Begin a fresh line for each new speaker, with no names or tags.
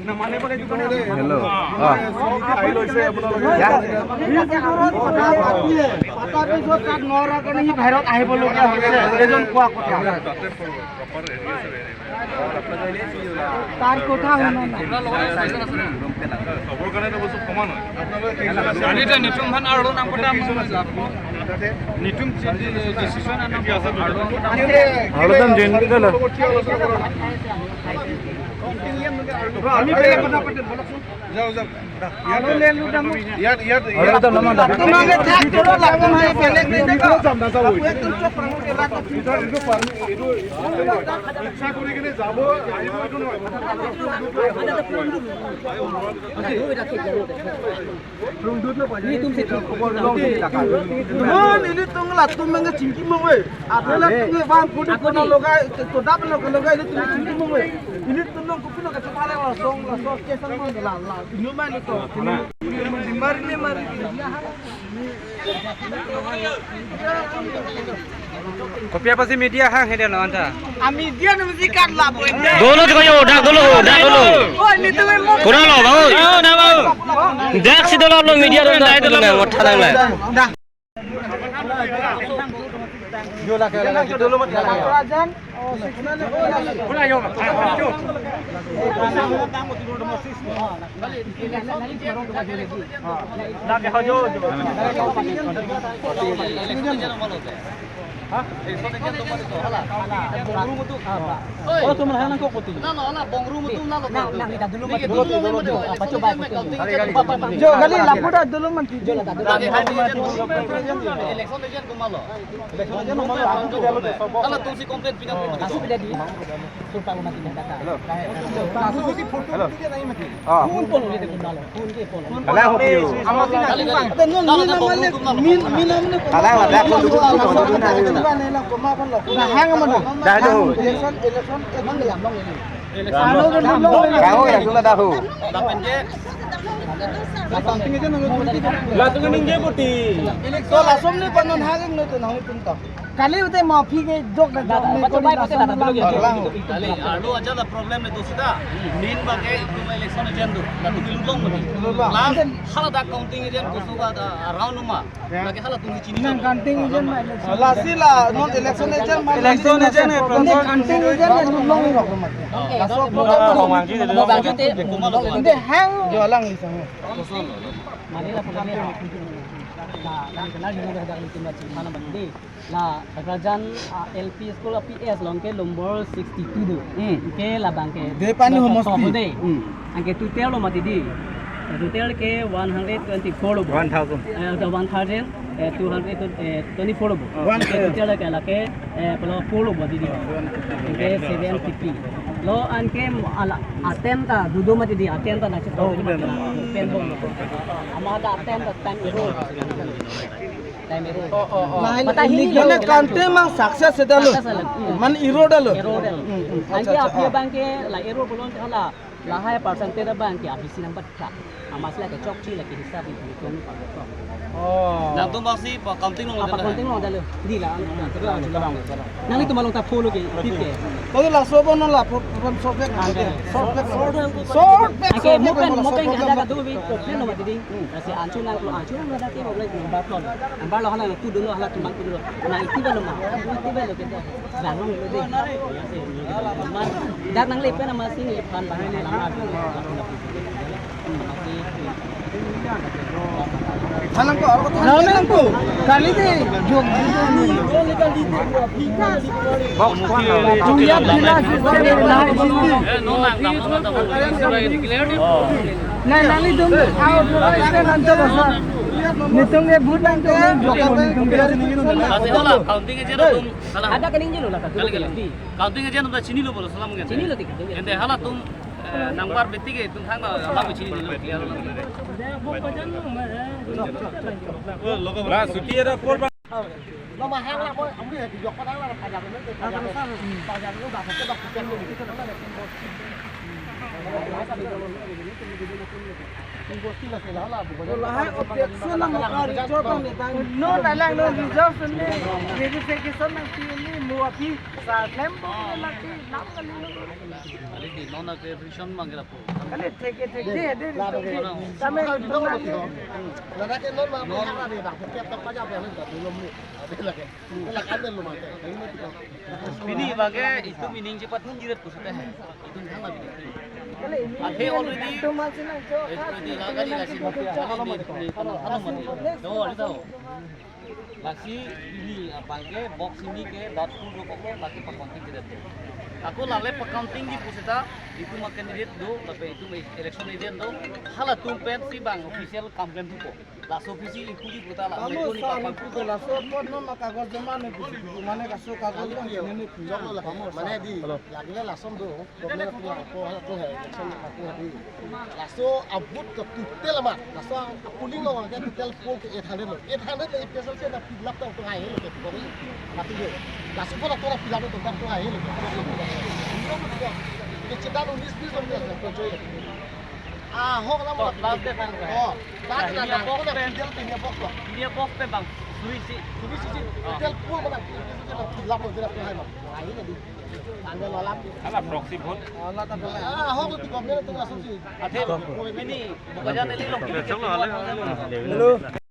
Hello.
তার কথা হলো না
খবর কানে বস্তু সমান হয় জানিটা নিটুম ভান আৰু নাম কটা নিটুম ডিসিশন আনা কি আছে
আলোচনা জেনে গেল
আমি বেলে কথা পাতে বলছুন যাও যাও
আলো লে লুটাম
আরে তো নাম দা
তোমাকে থাক তোর লাগম হয় বেলে নে দেখো
যাম না যাও
একদম চুপ রাখো এলা তো
এইটো পানি এইটো ইচ্ছা কৰি কিনে যাব আহিব এইটো নহয়
ni tum se non ini tung la tum menga cingki mongwe adela tung bang kudu kono loga to dap no loga ini tum cingki mongwe ini tung no kupino ka chale wa song la so ke sang mon la la ini ma ni to ini mari ni mari
Kopiah pasti media hang hede no anta.
ami dia no mesti kat la boy
Dolo to kayo, dak dolo.
oh ini tu memang
Kurang lo, bau. Na bau. Dak si dolo lo media dolo dai dolo na motta dang la.
dah jola ke lagi dulu mati rajan oh sebenarnya oh yo lagi hajo oh tu mana nang kok putih na bongru mutu na lo na kita dulu mati dulu apa coba jo gali lapuda dulu mati jo lagi election agent kumalo election agent kumalo kalau tu si komplain pindah kasu beda di surpa mati data kasu si foto dia nahi mati phone polo le kumalo phone ke polo kala hopiyo amasi na min namne kala la ko na kuma kon lo na hang man da do election emang ya long ini kamu ya sudah tahu latung ninge putih so lasom ni panon hageng no to nahi tunta kali ute mafi ke jok na baca bai pate data dulu kali ado aja la problem ne to sida min bage ikuma election agent do latung lulong mati last hala da counting agent ko suga round ma lagi hala tung chini nan counting agent ma last la non election agent counting agent lulong ni rok mati laso program mo bang jute inde hang jolang ni sang manila pagani na kenal di negara dari timur mana bandi la kerajaan LP School of PS longke nombor 62 do ke la bangke depani homosti angke tutel lo mati di tutel ke 124 lo 1000 224 lo tutel ke la ke pelo 4 lo mati di ke 750 lo anke ala atenta dudo mati di atenta na chito pen bong amada atenta time error nah ini gana kante mang sukses sedalo man error dalo anke apia bangke la error bolon hala la hai percentage bangke apisi number ka amasla ke chok chi la ke hisab ni kon oh na tu masih counting long dalo di la nang itu malong ta follow ke tike ko la sobo non la from software ke mopen ada ka tu bi open no mati di si anchu nang na dati mo lai number ton number lo hala tu dulu hala tu mang tu dulu na itu ba lo ma itu ba lo ke bangun lo di man dak nang lepe na masih ni pan bang ni lama halang ko kali de jog ni kali de box ya bila na nali dum out ase nanto basa nitung ye bhut nang to nitung ke
hala counting aja tum
ada kening jelo la
kali counting aja tum chini lo bolo salam ngen
chini lo tik
ente hala tum nangbar betige tum thang hala ko chini lo clear
La suti era por
nó mà hang lại thôi ông đi thì dọc cái đó là phải làm nó phải làm nó bảo cái đọc cái Lahat objection ang maka-resolve ang itang no na lang no resolve ni verification ng PNE muapi sa tempo na laki nam kalino
Kali di non aggression mangira po.
kali take de kami
Lalaki non ma mahara di dak tiap tak pajak yang itu belum ni. Ada lagi. Lelak ada lu mate. Ini tu.
Bini bage itu meaning cepat jirat po sita hai. Itu thang la bini.
kali ini
Ate already
itu masih nang jo
itu lagi lagi kali ano man. Do ari tau. Lagi ini bage box ini ke dot full rokok lagi pakonting jirat. Aku lalai accounting di pusat itu makan candidate do tapi itu election agent do hala tumpen si bang official complaint tu ko las office itu di putar lah
kamu
itu ni
sa
papan
itu la so pot no na kagaz jama ne mane kaso kagaz lang ini
Jom lu lah. Mana di? Lagi lah langsung tu. Problem tu aku tu hai. Election aku hari. Langsung abut ke tutel mat. Langsung puling lo kan tutel pun ke 800 lo. 800 le special se na pilap tu hai lo ke tu. Mati je. Langsung pun aku nak pilap tu tu hai lo. Kecedaan 19-20 orang tu join. Ah, hok lah mau.
last day bang
Oh, dah nak nak aku nak pilap punya box lo.
dia box pe bang suri si
Tulis sisi tutel pun mana. Pilap lo dia tu hai mat. Hai ni di. Tanggal malam.
Ala proxy vote.
Allah ta bela
Ah, hok tu komen tu langsung sih.
ate ini bukan jadi lo
Hello.